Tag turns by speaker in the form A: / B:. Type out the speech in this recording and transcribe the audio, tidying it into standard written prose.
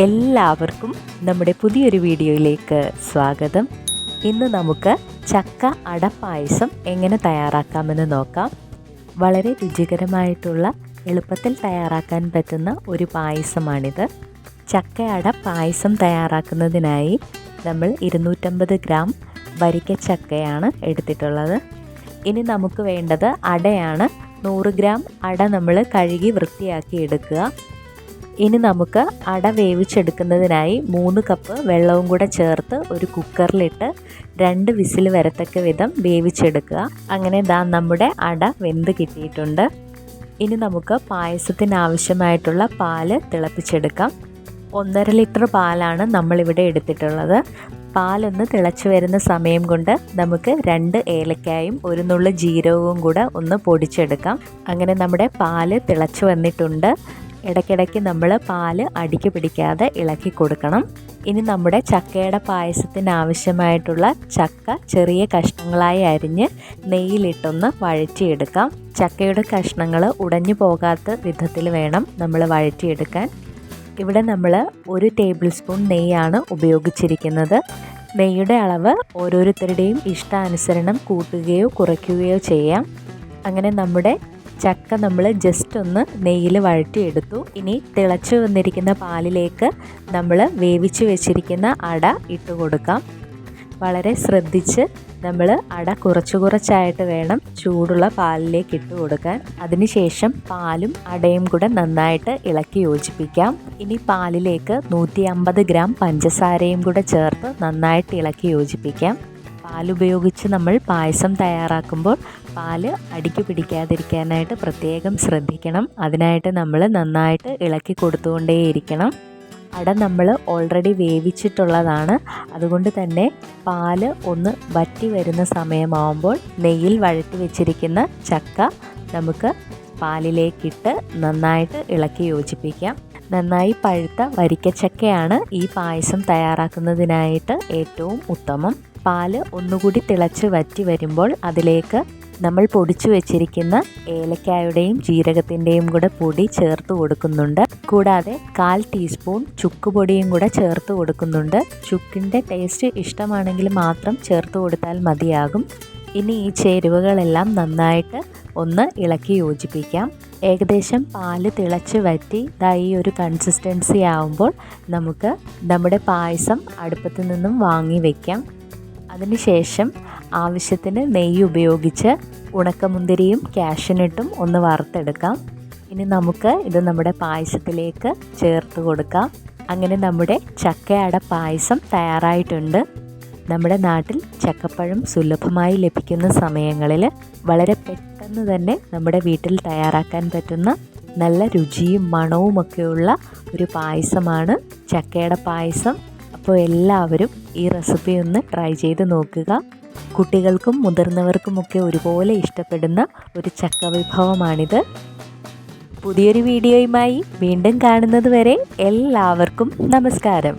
A: എല്ലാവർക്കും നമ്മുടെ പുതിയൊരു വീഡിയോയിലേക്ക് സ്വാഗതം. ഇന്ന് നമുക്ക് ചക്ക അട പായസം എങ്ങനെ തയ്യാറാക്കാമെന്ന് നോക്കാം. വളരെ രുചികരമായിട്ടുള്ള എളുപ്പത്തിൽ തയ്യാറാക്കാൻ പറ്റുന്ന ഒരു പായസമാണിത്. ചക്ക അട പായസം തയ്യാറാക്കുന്നതിനായി നമ്മൾ 250 ഗ്രാം വരിക്കച്ചക്കയാണ് എടുത്തിട്ടുള്ളത്. ഇനി നമുക്ക് വേണ്ടത് അടയാണ്. 100 ഗ്രാം അട നമ്മൾ കഴുകി വൃത്തിയാക്കി എടുക്കുക. ഇനി നമുക്ക് അട വേവിച്ചെടുക്കുന്നതിനായി 3 കപ്പ് വെള്ളവും കൂടെ ചേർത്ത് ഒരു കുക്കറിലിട്ട് 2 വിസിൽ വരത്തക്ക വിധം വേവിച്ചെടുക്കുക. അങ്ങനെ നമ്മുടെ അട വെന്ത് കിട്ടിയിട്ടുണ്ട്. ഇനി നമുക്ക് പായസത്തിന് ആവശ്യമായിട്ടുള്ള പാല് തിളപ്പിച്ചെടുക്കാം. 1.5 ലിറ്റർ പാലാണ് നമ്മളിവിടെ എടുത്തിട്ടുള്ളത്. പാലൊന്ന് തിളച്ച് വരുന്ന സമയം കൊണ്ട് നമുക്ക് 2 ഏലക്കായും 1 നുള്ളു ജീരകവും കൂടെ ഒന്ന് പൊടിച്ചെടുക്കാം. അങ്ങനെ നമ്മുടെ പാല് തിളച്ച് വന്നിട്ടുണ്ട്. ഇടയ്ക്കിടയ്ക്ക് നമ്മൾ പാല് അടിക്ക് പിടിക്കാതെ ഇളക്കി കൊടുക്കണം. ഇനി നമ്മുടെ ചക്കയുടെ പായസത്തിന് ആവശ്യമായിട്ടുള്ള ചക്ക ചെറിയ കഷ്ണങ്ങളായി അരിഞ്ഞ് നെയ്യിലിട്ടൊന്ന് വഴറ്റിയെടുക്കാം. ചക്കയുടെ കഷ്ണങ്ങൾ ഉടഞ്ഞു പോകാത്ത വിധത്തിൽ വേണം നമ്മൾ വഴറ്റിയെടുക്കാൻ. ഇവിടെ നമ്മൾ 1 ടേബിൾ സ്പൂൺ നെയ്യാണ് ഉപയോഗിച്ചിരിക്കുന്നത്. നെയ്യുടെ അളവ് ഓരോരുത്തരുടെയും ഇഷ്ടാനുസരണം കൂട്ടുകയോ കുറയ്ക്കുകയോ ചെയ്യാം. അങ്ങനെ നമ്മുടെ ചക്ക നമ്മൾ ജസ്റ്റ് ഒന്ന് നെയ്യിൽ വഴറ്റിയെടുത്തു. ഇനി തിളച്ച് വന്നിരിക്കുന്ന പാലിലേക്ക് നമ്മൾ വേവിച്ച് വെച്ചിരിക്കുന്ന അട ഇട്ട് കൊടുക്കാം. വളരെ ശ്രദ്ധിച്ച് നമ്മൾ അട കുറച്ചായിട്ട് വേണം ചൂടുള്ള പാലിലേക്ക് ഇട്ട് കൊടുക്കാൻ. അതിനുശേഷം പാലും അടയും കൂടെ നന്നായിട്ട് ഇളക്കി യോജിപ്പിക്കാം. ഇനി പാലിലേക്ക് 150 ഗ്രാം പഞ്ചസാരയും കൂടെ ചേർത്ത് നന്നായിട്ട് ഇളക്കി യോജിപ്പിക്കാം. പാലുപയോഗിച്ച് നമ്മൾ പായസം തയ്യാറാക്കുമ്പോൾ പാല് അടിക്ക് പിടിക്കാതിരിക്കാനായിട്ട് പ്രത്യേകം ശ്രദ്ധിക്കണം. അതിനായിട്ട് നമ്മൾ നന്നായിട്ട് ഇളക്കി കൊടുത്തുകൊണ്ടേയിരിക്കണം. അട നമ്മൾ ഓൾറെഡി വേവിച്ചിട്ടുള്ളതാണ്. അതുകൊണ്ട് തന്നെ പാല് ഒന്ന് വറ്റി വരുന്ന സമയമാവുമ്പോൾ നെയ്യിൽ വഴറ്റി വെച്ചിരിക്കുന്ന ചക്ക നമുക്ക് പാലിലേക്കിട്ട് നന്നായിട്ട് ഇളക്കി യോജിപ്പിക്കാം. നന്നായി പഴുത്ത വരിക്കച്ചക്കയാണ് ഈ പായസം തയ്യാറാക്കുന്നതിനായിട്ട് ഏറ്റവും ഉത്തമം. പാല് ഒന്നുകൂടി തിളച്ച് വറ്റി വരുമ്പോൾ അതിലേക്ക് നമ്മൾ പൊടിച്ചു വെച്ചിരിക്കുന്ന ഏലക്കായുടെയും ജീരകത്തിൻ്റെയും കൂടെ പൊടി ചേർത്ത് കൊടുക്കുന്നുണ്ട്. കൂടാതെ 1/4 ടീസ്പൂൺ ചുക്കുപൊടിയും കൂടെ ചേർത്ത് കൊടുക്കുന്നുണ്ട്. ചുക്കിൻ്റെ ടേസ്റ്റ് ഇഷ്ടമാണെങ്കിൽ മാത്രം ചേർത്ത് കൊടുത്താൽ മതിയാകും. ഇനി ഈ ചേരുവകളെല്ലാം നന്നായിട്ട് ഒന്ന് ഇളക്കി യോജിപ്പിക്കാം. ഏകദേശം പാല് തിളച്ച് വറ്റി ഈ ഒരു കൺസിസ്റ്റൻസി ആവുമ്പോൾ നമുക്ക് നമ്മുടെ പായസം അടുപ്പത്ത് നിന്നും വാങ്ങി വയ്ക്കാം. അതിനുശേഷം ആവശ്യത്തിന് നെയ്യ് ഉപയോഗിച്ച് ഉണക്കമുന്തിരിയും കാഷ്യൂനട്ടും ഒന്ന് വറുത്തെടുക്കാം. ഇനി നമുക്ക് ഇത് നമ്മുടെ പായസത്തിലേക്ക് ചേർത്ത് കൊടുക്കാം. അങ്ങനെ നമ്മുടെ ചക്കയട പായസം തയ്യാറായിട്ടുണ്ട്. നമ്മുടെ നാട്ടിൽ ചക്കപ്പഴം സുലഭമായി ലഭിക്കുന്ന സമയങ്ങളിൽ വളരെ പെട്ടെന്ന് തന്നെ നമ്മുടെ വീട്ടിൽ തയ്യാറാക്കാൻ പറ്റുന്ന നല്ല രുചിയും മണവുമൊക്കെയുള്ള ഒരു പായസമാണ് ചക്കയുടെ പായസം. അപ്പോൾ എല്ലാവരും ഈ റെസിപ്പി ഒന്ന് ട്രൈ ചെയ്ത് നോക്കുക. കുട്ടികൾക്കും മുതിർന്നവർക്കുമൊക്കെ ഒരുപോലെ ഇഷ്ടപ്പെടുന്ന ഒരു ചക്ക വിഭവമാണിത്. പുതിയൊരു വീഡിയോയുമായി വീണ്ടും കാണുന്നത് വരെ എല്ലാവർക്കും നമസ്കാരം.